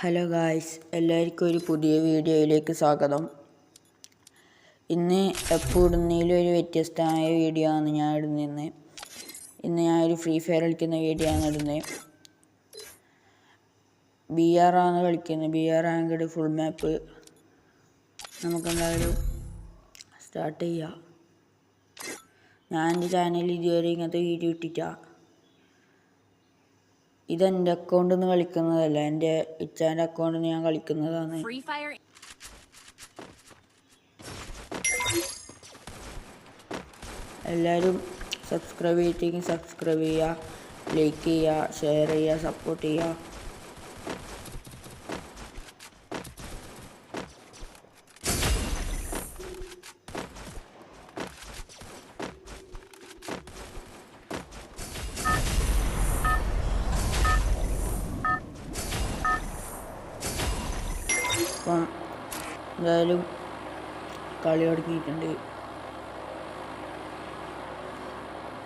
Hello guys, എല്ലാവർക്കും ഒരു പുതിയ വീഡിയോയിലേക്ക് സ്വാഗതം. ഇന്ന് എപ്പോൾ ഇടുന്നതിലും ഒരു വ്യത്യസ്തമായ വീഡിയോ ആണ് ഞാൻ ഇടുന്നത്. ഇന്ന് ഞാനൊരു ഫ്രീ ഫയർ കളിക്കുന്ന വീഡിയോ ആണ് ഇടുന്നത്. BR ആണ് കളിക്കുന്നത്, BR റാങ്ക്ഡ് ഫുൾ മാപ്പ്. നമുക്കെന്തായാലും സ്റ്റാർട്ട് ചെയ്യാം. ഞാൻ എൻ്റെ ചാനലിൽ ഇതുവരെ ഇങ്ങനത്തെ വീഡിയോ ഇട്ടിട്ടില്ല. ഇതെൻ്റെ അക്കൗണ്ടിൽ നിന്ന് കളിക്കുന്നതല്ല, എൻ്റെ ഇച്ചാൻ്റെ അക്കൗണ്ടിൽ നിന്ന് ഞാൻ കളിക്കുന്നതാണ്. എല്ലാവരും സബ്സ്ക്രൈബ് ചെയ്തിട്ടെങ്കിൽ സബ്സ്ക്രൈബ് ചെയ്യുക, ലൈക്ക് ചെയ്യുക, ഷെയർ ചെയ്യുക, സപ്പോർട്ട് ചെയ്യുക. അപ്പം എന്തായാലും കളി തുടങ്ങിയിട്ടുണ്ട്.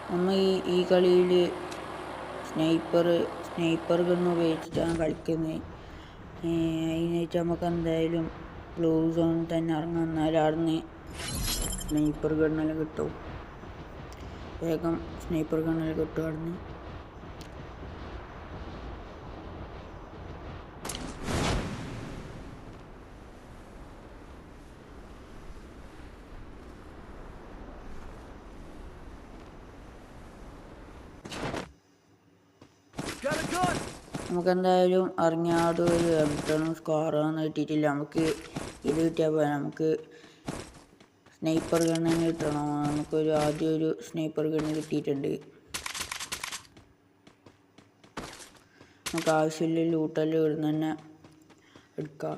നമ്മൾ ഈ കളിയിൽ സ്നൈപ്പർ ഗൺ ഉപയോഗിച്ചിട്ടാണ് കളിക്കുന്നത്. അതിനായിട്ട് നമുക്ക് എന്തായാലും ബ്ലൂ സോണിൽ തന്നെ ഇറങ്ങാം. എന്നാലും അവിടുന്ന് സ്നൈപ്പർ ഗണ്ണെല്ലാം കിട്ടും. വേഗം സ്നൈപ്പർ ഗണ്ണെല്ലാം കിട്ടും അവിടുന്ന്. നമുക്കെന്തായാലും അറിഞ്ഞാട് ഒരു എംടണും സ്കോറൊന്നും കിട്ടിയിട്ടില്ല. നമുക്ക് ഇത് കിട്ടിയാൽ പോരാ, നമുക്ക് സ്നൈപ്പർ ഗണ്ണ് കിട്ടണം. ആദ്യം ഒരു സ്നൈപ്പർ ഗണ്ണ് കിട്ടിയിട്ടുണ്ട്. നമുക്ക് ആവശ്യമില്ല ലൂട്ടെല്ലാം ഇവിടുന്ന് തന്നെ എടുക്കാം.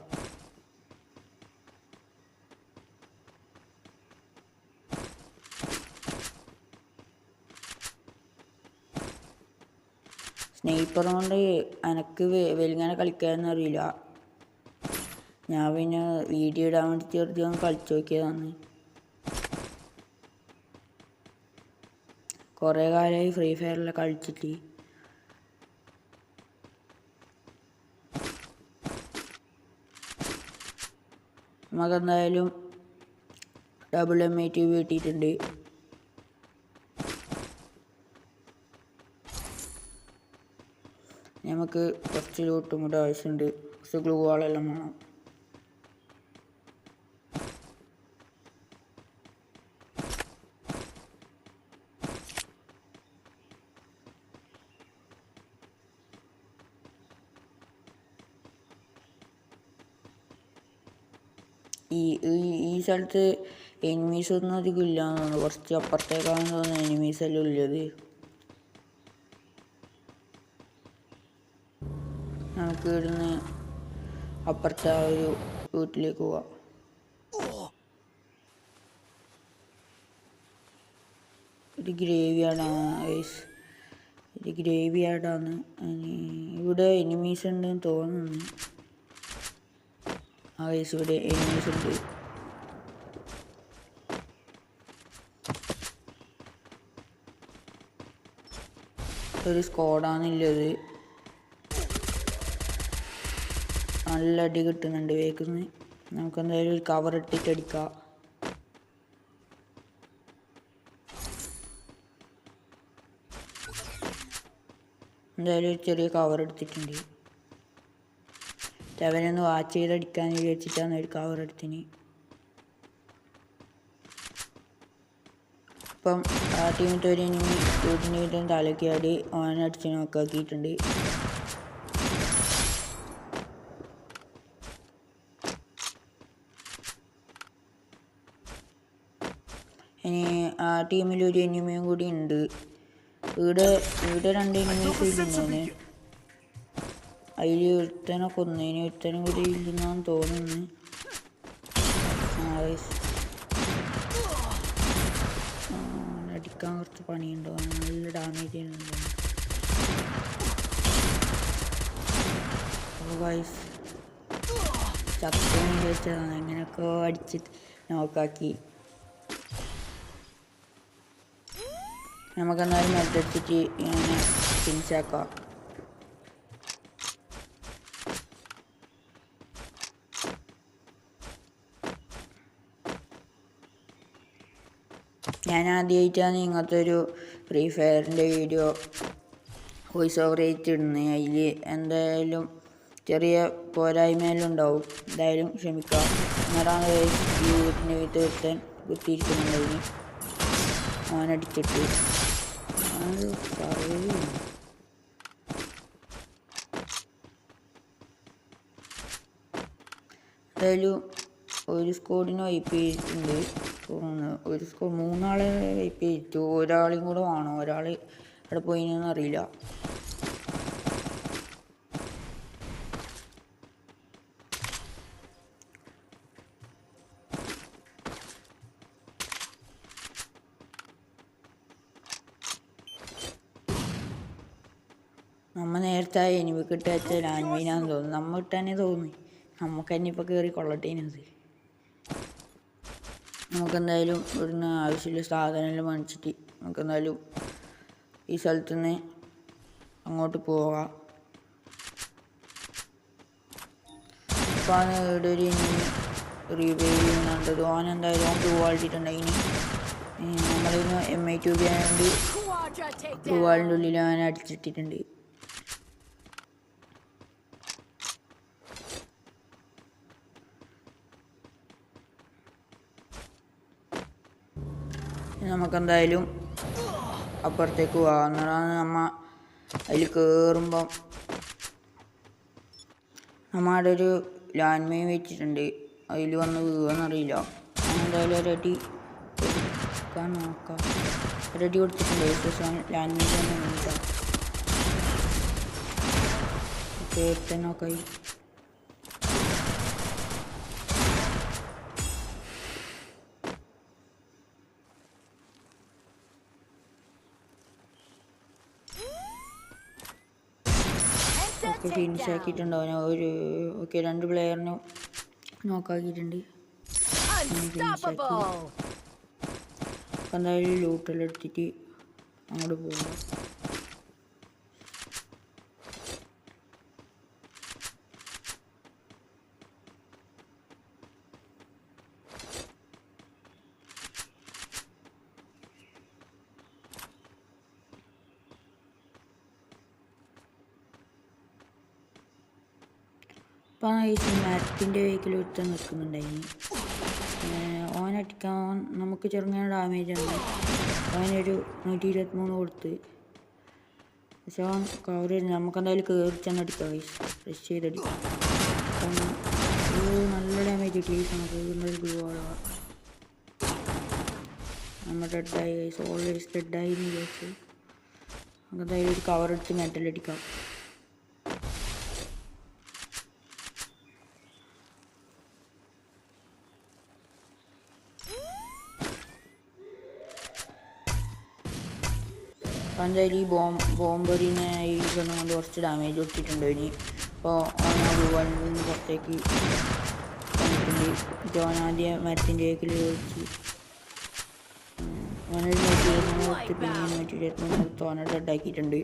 സ്നൈപ്പർ കൊണ്ട് എനിക്ക് വലിങ്ങനെ കളിക്കാനൊന്നും അറിയില്ല. ഞാൻ പിന്നെ വീഡിയോ ഇടാൻ വേണ്ടി ചെറുതി ഒന്ന് കളിച്ചു നോക്കിയതാണ്. കുറേ കാലമായി ഫ്രീ ഫയറിൽ കളിച്ചിട്ട്. നമുക്കെന്തായാലും MATV കിട്ടിയിട്ടുണ്ട്. നമുക്ക് കുറച്ച് ലൂട്ടും കൂടെ ആവശ്യമുണ്ട്. കുറച്ച് ഗ്ലൂ വാളെല്ലാം വേണം. ഈ സ്ഥലത്ത് എനിമീസ് ഒന്നും അധികം ഇല്ലാന്ന് തോന്നുന്നു. കുറച്ച് അപ്പുറത്തേക്കാണെന്ന് തോന്നുന്നു എനിമീസ് എല്ലാം ഉള്ളത്. നമുക്ക് ഇവിടുന്ന് അപ്പുറത്തെ ആ ഒരു വീട്ടിലേക്ക് പോവാം. ഒരു ഗ്രേവി യാർഡാണ്. ഇവിടെ എനിമീസ് ഉണ്ടെന്ന് തോന്നുന്നു. ഇവിടെ എനിമീസ് ഉണ്ട്. ഒരു സ്ക്വാഡാണുള്ളത്. നല്ല അടി കിട്ടുന്നുണ്ട് വേഗം. നമുക്കെന്തായാലും ഒരു കവർ ഇട്ടിട്ട് അടിക്കാം. എന്തായാലും ഒരു ചെറിയ കവർ എടുത്തിട്ടുണ്ട്. അവനൊന്ന് വാച്ച് ചെയ്തടിക്കാന്ന് വിചാരിച്ചിട്ടാണ് ഒരു കവർ എടുത്തിന്. അപ്പം ആ ടീമിട്ട് ഒരു എനിമി വീട്ടിന് വീട്ടും തലക്കാടി ഓനടിച്ച് നോക്കാക്കിയിട്ടുണ്ട്. ഇനി ആ ടീമിലൊരു എനിമിയും കൂടി ഉണ്ട്. ഇവിടെ 2 എനിമീസ് ഇല്ലെന്നു. അതിൽ ഒരുത്തനെ കൊന്നതിന് ഒരുത്തനും കൂടി ഇല്ലെന്നാണ് തോന്നുന്നു. അടിക്കാൻ കുറച്ച് പണിയുണ്ടോ, നല്ല ഡാമേജ് ചെയ്യുന്നുണ്ടോ. ചത്തോന്ന് ചോദിച്ചതാണ്. എങ്ങനെയൊക്കെ അടിച്ച് നോക്കാക്കി. നമുക്കെന്നാലും മെറ്റടിച്ചിട്ട് ഇങ്ങനെ ഫിനിഷാക്കാം. ഞാൻ ആദ്യമായിട്ടാണ് ഇങ്ങനത്തെ ഒരു ഫ്രീ ഫയറിൻ്റെ വീഡിയോ വോയിസ് ഓവർ ഇടുന്നത്. അതിൽ എന്തായാലും ചെറിയ പോരായ്മയെല്ലാം ഉണ്ടാവും, എന്തായാലും ക്ഷമിക്കാം. എന്നാലാണ് ഈ വീട്ടിൻ്റെ വീട്ടിൽ ഒരുത്തൻ കുത്തിയിരിക്കുന്നുണ്ടായിരുന്നു, ഓനടിച്ചിട്ട് അത് പറയും. എന്തായാലും ഒരു സ്കോഡിന് വൈപ്പ് ചെയ്തിട്ടുണ്ട് തോന്നുന്നു. ഒരു സ്കോഡ് 3 ആളെ വൈപ്പ് ചെയ്തിട്ടു. ഒരാളെയും കൂടെ വേണം, ഒരാൾ അവിടെ പോയിന്നൊന്നും അറിയില്ല. നമ്മൾ നേരത്തെ എനിമി കിട്ടാച്ച ലാൻമീനാന്ന് തോന്നുന്നു. നമ്മ ഇട്ടാനെ തോന്നി, നമുക്ക് തന്നെ ഇപ്പോൾ കയറി കൊള്ളട്ടേനത്. നമുക്കെന്തായാലും ഇവിടുന്ന് ആവശ്യമില്ല സാധനമെല്ലാം മേടിച്ചിട്ട് നമുക്കെന്തായാലും ഈ സ്ഥലത്തുനിന്ന് അങ്ങോട്ട് പോകാം. അപ്പോൾ ഇവിടെ ഒരു എനിമി റീവൈവ് ചെയ്യുന്നുണ്ട്. ഓനെന്തായാലും ഓൻ ബ്ലൂ വാളിട്ടിട്ടുണ്ടായിനി. നമ്മളിന്ന് MI2 ആയതുകൊണ്ട് ബ്ലൂ വാളിൻ്റെ ഉള്ളിൽ അവനെ അടിച്ചിട്ടിട്ടുണ്ട്. നമുക്കെന്തായാലും അപ്പുറത്തേക്ക് പോകാം. എന്നാലാണ് നമ്മൾ അതിൽ കയറുമ്പം അവിടെ ഒരു ലാൻഡ് മൈൻ വെച്ചിട്ടുണ്ട്, അതിൽ വന്ന് വീഴുമെന്നറിയില്ല. എന്തായാലും ഒരടി കൊടുക്കാൻ നോക്കാം. ഒരടി കൊടുത്തിട്ടുണ്ട്. ലാൻഡ് മൈൻ തന്നെ നോക്കാം. കേട്ട് നോക്കായി. ഫിനിഷ് ആക്കിയിട്ടുണ്ടോ? ഒരു ഓക്കെ, 2 പ്ലെയറിനും നോക്കാക്കിയിട്ടുണ്ട്. എന്തായാലും ലൂട്ടെല്ലാം എടുത്തിട്ട് അങ്ങോട്ട് പോകും. അപ്പോൾ ഈ മരത്തിൻ്റെ വേക്കിൽ ഒരുത്തൻ നിൽക്കുന്നുണ്ടായിന്. ഓനടിക്കാൻ നമുക്ക് ചെറുങ്ങനെ ഡാമേജ് ഉണ്ട്. അവനൊരു 123 കൊടുത്ത്. പക്ഷെ അവൻ കവർ ചെയ്ത് നമുക്കെന്തായാലും കയറി തന്നെ അടിക്കാം. ഫ്രഷ് ചെയ്തടിക്കാം. നല്ല ഡാമേജ് കിട്ടി. നമുക്ക് എന്തായാലും ഗ്ലൂ ആവാം. നമ്മൾ ഡെഡായി, ഓൾവേസ് ഡെഡായി എന്ന് വിചാരിച്ചു. നമുക്കെന്തായാലും ഒരു കവർ എടുത്ത് മെറ്റലടിക്കാം. എന്തായാലും ഈ ബോംബറിനെ ഈ കൊണ്ട് കുറച്ച് ഡാമേജ് കൊടുത്തിട്ടുണ്ട് ഇനി. അപ്പോൾ ഓൻ നിന്ന് പുറത്തേക്ക് വന്നിട്ടുണ്ട്. ഓൻ ആദ്യം മരത്തിൻ്റെ വേക്കിൽ വെച്ച് ഓനൊരു 123 കൊടുത്ത് പിന്നെ 123 കൊടുത്ത് ഓനെ ഡെഡാക്കിയിട്ടുണ്ട്.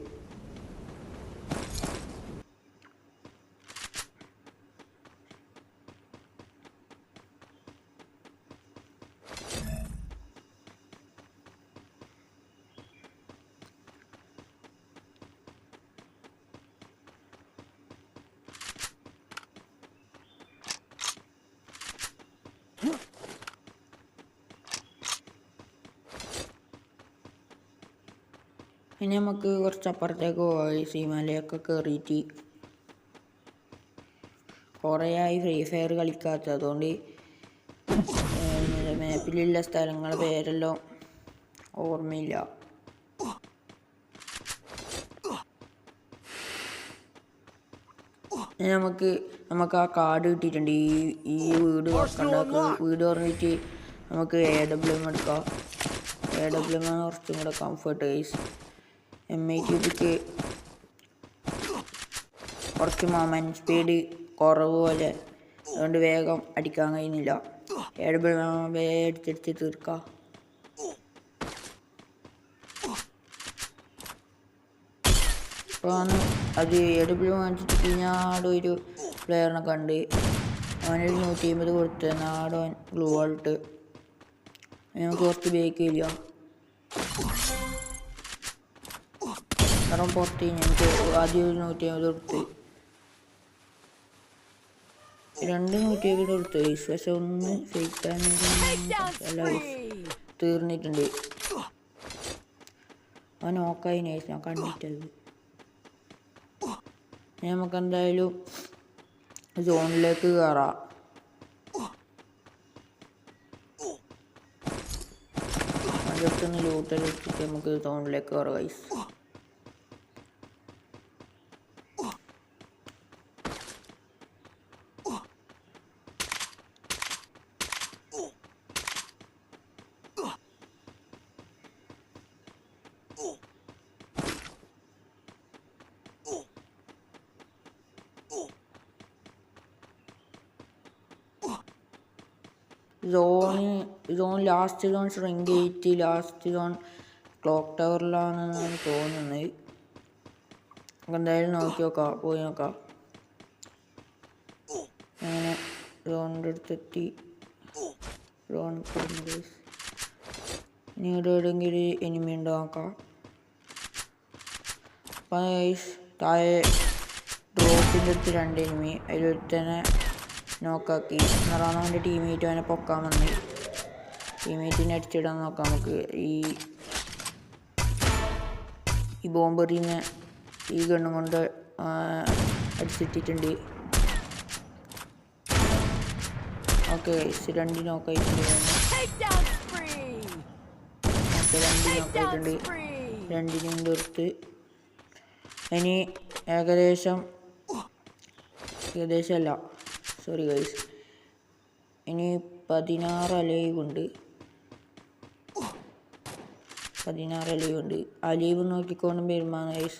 ഇനി നമുക്ക് കുറച്ച് അപ്പുറത്തേക്ക് പോയി സീമലയൊക്കെ കയറിയിട്ട് കുറേയായി ഫ്രീ ഫയർ കളിക്കാത്തത്. അതുകൊണ്ട് മാപ്പിലുള്ള സ്ഥലങ്ങളുടെ പേരെല്ലാം ഓർമ്മയില്ല. നമുക്ക് ആ കാർഡ് കിട്ടിയിട്ടുണ്ട്. ഈ വീട് വീട് പറഞ്ഞിട്ട് നമുക്ക് AWM എടുക്കാം. AWM കുറച്ചും കൂടെ കംഫർട്ട്. MI2 കുറച്ച് മൊമെന്റ് സ്പീഡ് കുറവ് പോലെ, അതുകൊണ്ട് വേഗം അടിക്കാൻ കഴിയുന്നില്ല. AWM വേഗം അടിച്ചടിച്ച് തീർക്കാം. അപ്പോൾ അത് AWM വാങ്ങിച്ചിട്ട് പിന്നെ ഒരു പ്ലെയറിനെ കണ്ട് അവനൊരു 150 കൊടുത്ത് നാടൻ ഗ്ലൂ വാളിട്ട് നമുക്ക് കുറച്ച് ബേക്ക് ഇല്ല. കാരണം പുറത്ത് എനിക്ക് ആദ്യം 150 കൊടുത്ത് 250 കൊടുത്ത് ഗൈസ്. പക്ഷെ ഒന്ന് ഫേക്കാൻ അല്ല തീർന്നിട്ടുണ്ട്. അവൻ നോക്കായി നൈസ്, ഞാൻ കണ്ടിട്ടത്. നമുക്ക് എന്തായാലും സോണിലേക്ക് കയറാം. ജസ്റ്റ് ലൂട്ടെല്ലാം എടുത്തിട്ട് നമുക്ക് സോണിലേക്ക് കയറാം ഗൈസ്. ലാസ്റ്റ് സോൺ ഷ്രിങ്ക് ചെയ്തിട്ട് ലാസ്റ്റ് സോൺ ക്ലോക്ക് ടവറിലാണെന്നാണ് തോന്നുന്നത്. എന്തായാലും നോക്കി നോക്കാം, പോയി നോക്കാം. അങ്ങനെ സോണിൻ്റെ അടുത്തെത്തി. സോൺ ഇനി ഇവിടെ എവിടെയെങ്കിലും എനിമി ഉണ്ടോ നോക്കാം. അപ്പം താഴെ ഡ്രോപ്പിൻ്റെ അടുത്ത് 2 എനിമി, അതിലൊരുത്തനെ നോക്കാക്കി. എന്നാണ് അവൻ്റെ ടീമേറ്റ് അവനെ പൊക്കാൻ വന്ന്. ടീമേറ്റിനെ അടിച്ചിടാൻ നോക്കാം നമുക്ക്. ഈ ബോംബെറിനെ ഈ ഗണ്ണും കൊണ്ട് അടിച്ചിട്ടിട്ടുണ്ട്. ഓക്കെ ഗൈസ്, 2 നോക്കായിട്ടുണ്ട്. ഓക്കെ 2 നോക്കായിട്ടുണ്ട്. 2നും തീർത്ത്. ഇനി ഏകദേശം അല്ല, സോറി ഗൈസ്, ഇനി 16 അലൈവ് ഉണ്ട്. 16 അലൈവ് ഉണ്ട്. അലൈവ് നോക്കിക്കൊണ്ട് വരുമാണ് ഗൈസ്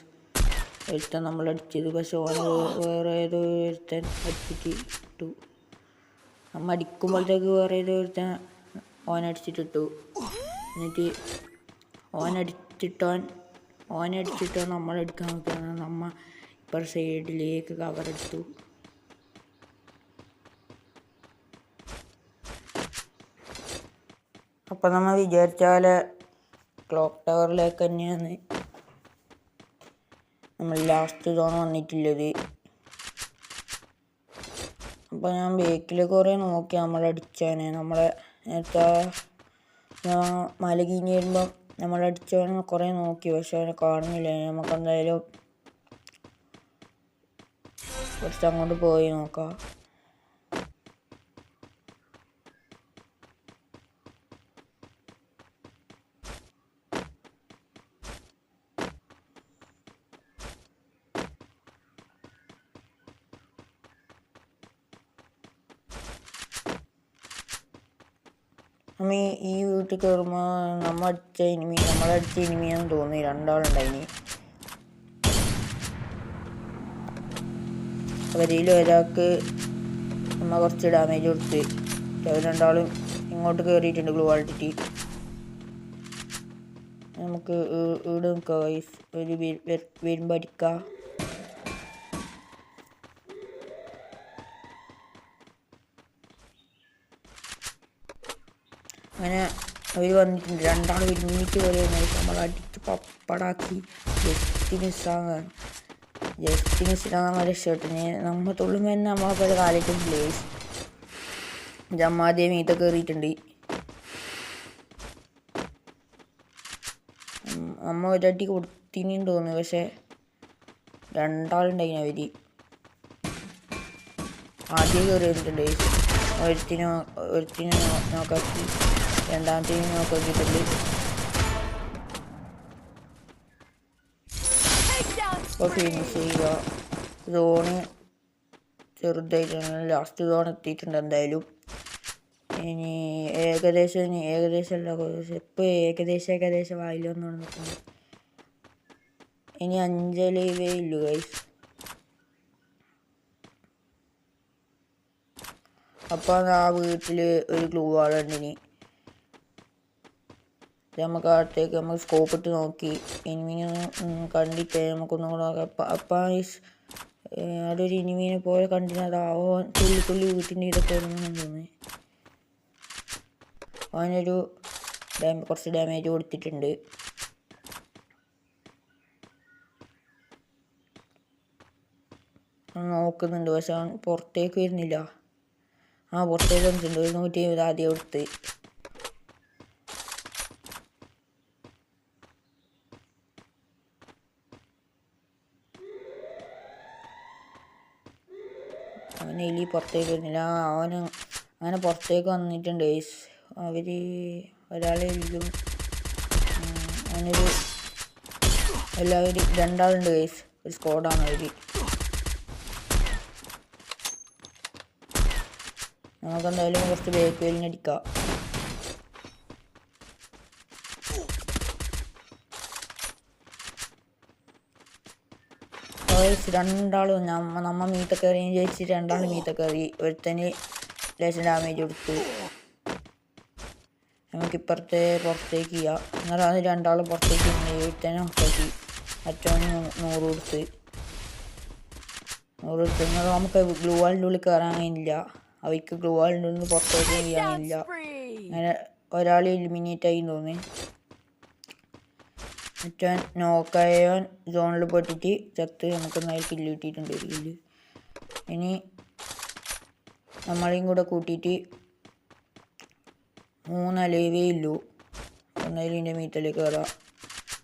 ഒരുത്തൻ നമ്മളടിച്ചത്. പക്ഷെ ഓനെ വേറെ ഏതോ ഒരുത്തൻ അടിച്ചിട്ടിട്ടു. നമ്മ അടിക്കുമ്പോഴത്തേക്ക് വേറെ ഏതോ ഒരുത്തൻ ഓനടിച്ചിട്ടിട്ടു. എന്നിട്ട് ഓനടിച്ചിട്ടോ നമ്മളടിക്കാൻ നോക്കിയാണ്. നമ്മ ഇപ്പർ സൈഡിലേക്ക് കവറെടുത്തു. അപ്പം നമ്മൾ വിചാരിച്ച പോലെ ക്ലോക്ക് ടവറിലേക്ക് തന്നെയാണ് നമ്മൾ ലാസ്റ്റ് സോൺ വന്നിട്ടുള്ളത്. അപ്പോൾ ഞാൻ ബേക്കിൽ കുറേ നോക്കി നമ്മളടിച്ചാനെ. നമ്മളെ നേരത്തെ മല കീഞ്ഞ് വരുമ്പം നമ്മളടിച്ചവനെ കുറേ നോക്കി, പക്ഷെ അവനെ കാണുന്നില്ല. നമുക്ക് എന്തായാലും കുറച്ച് അങ്ങോട്ട് പോയി നോക്കാം. നമ്മ ഈ വീട്ടിൽ കയറുമ്പോൾ നമ്മളടിച്ച ഇനിമിയാന്ന് തോന്നി. 2 ആളുണ്ടായിനി. അവരിൽ ഒരാൾക്ക് നമ്മ കുറച്ച് ഡാമേജ് കൊടുത്ത്. അവർ 2 ആളും ഇങ്ങോട്ട് കയറിയിട്ടുണ്ട് ഗ്ലൂ വാളിട്ടിട്ട്. നമുക്ക് ഇവിടെ നിൽക്കാം ഗൈസ്, ഒരു വരുമ്പോൾ അടിക്കാം. അങ്ങനെ അവർ വന്നിട്ടുണ്ട്. 2 ആൾ ഒരുമിച്ച് കയറി നമ്മൾ അടിച്ച് പപ്പടാക്കി. ജസ്റ്റ് മിസ്സാകാൻ രക്ഷപ്പെട്ടു. നമ്മ തുള്ളുമ്പോൾ തന്നെ നമ്മളെ കാലിട്ട് പ്ലേസ് ജമ്മാദ്യ മീത്ത കയറിയിട്ടുണ്ട്. നമ്മ ഒരടി കൊടുത്തിനും തോന്നുന്നു, പക്ഷെ 2 ആളുണ്ടായിന്. അവർ ആദ്യം കയറി വന്നിട്ടുണ്ട്. ഒരുത്തിനെ നോക്കാക്കി, രണ്ടാമത്തേനും നോക്കാക്കിയിട്ടുണ്ട്. അപ്പോൾ ഫിനിഷ് ചെയ്യുക. സോണ് ചെറുതായിട്ടാണ് ലാസ്റ്റ് സോൺ എത്തിയിട്ടുണ്ട്. എന്തായാലും ഇനി ഏകദേശം ഇപ്പോൾ ഏകദേശം വായിലൊന്നും നിൽക്കുന്നു. ഇനി 5 ലൈവേ ഉള്ളൂ ഗൈസ്. അപ്പോൾ ആ വീട്ടിൽ ഒരു ഗ്ലൂ വാളുണ്ടിനി. നമുക്ക് അകത്തേക്ക് നമുക്ക് സ്കോപ്പ് ഇട്ട് നോക്കി എനിമീനെ കണ്ടിട്ട് നമുക്കൊന്നും കൂടെ നോക്കാം. അപ്പം അവിടെ ഒരു എനിമീനെ പോലെ കണ്ടിരുന്നതാവോ തുള്ളി വീട്ടിൻ്റെ ഇതൊക്കെ വരുമെന്ന് തോന്നി. അവനൊരു കുറച്ച് ഡാമേജ് കൊടുത്തിട്ടുണ്ട്. നോക്കുന്നുണ്ട്, പക്ഷെ അവൻ പുറത്തേക്ക് വരുന്നില്ല. പുറത്തേക്ക് വന്നിട്ടുണ്ട്. 170 ആദ്യം കൊടുത്ത്. അവൻ എലി പുറത്തേക്ക് വരുന്നില്ല. അങ്ങനെ പുറത്തേക്ക് വന്നിട്ടുണ്ട് ഗൈസ്. ഒരാളെങ്കിലും എല്ലാവരും 2 ആളുണ്ട് ഗൈസ്. ഒരു സ്ക്വാഡാണ് അവർ. നമുക്കെന്തായാലും കുറച്ച് ബേക്ക് വലിഞ്ഞടിക്കാം. രണ്ടാളും നമ്മ മീത്ത കയറി ജയിച്ച് 2 ആൾ മീത്ത കയറി. ഒരുത്തന് ലേശം ഡാമേജ് കൊടുത്തു. നമുക്കിപ്പുറത്തെ പുറത്തേക്ക് ചെയ്യാം. എന്നാലും അത് 2 ആൾ പുറത്തേക്ക് ഒരുത്തനെ നോക്കി. മറ്റവന് 100 കൊടുത്ത്. എന്നാൽ നമുക്ക് ഗ്ലൂ വാളിൻ്റെ ഉള്ളിൽ കയറാൻ കഴിയില്ല. അവയ്ക്ക് ഗ്ലൂ വാളിൻ്റെ ഉള്ളിൽ പുറത്തേക്ക് ചെയ്യാനില്ല. അങ്ങനെ ഒരാൾ എലിമിനേറ്റ് ആയി തോന്നി. മറ്റവൻ നോക്കായവൻ സോണിൽ പെട്ടിട്ട് ചത്ത്. നമുക്ക് എന്നാലും കില്ല് കിട്ടിയിട്ടുണ്ട്. ഒരു കില്ല്. ഇനി നമ്മളെയും കൂടെ കൂട്ടിയിട്ട് 3 അലവേ ഇല്ലൂ. എന്നാലും ഇതിൻ്റെ മീത്തലേക്ക് കയറാം.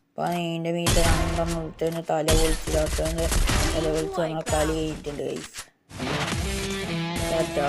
അപ്പം ഇതിൻ്റെ മീത്ത കണ്ടെന്ന് തല പൊളിച്ചിട്ട് തല പൊളിച്ച് നമ്മളെ കളി കഴിഞ്ഞിട്ടുണ്ട് ഗൈസ്. ടാറ്റാ.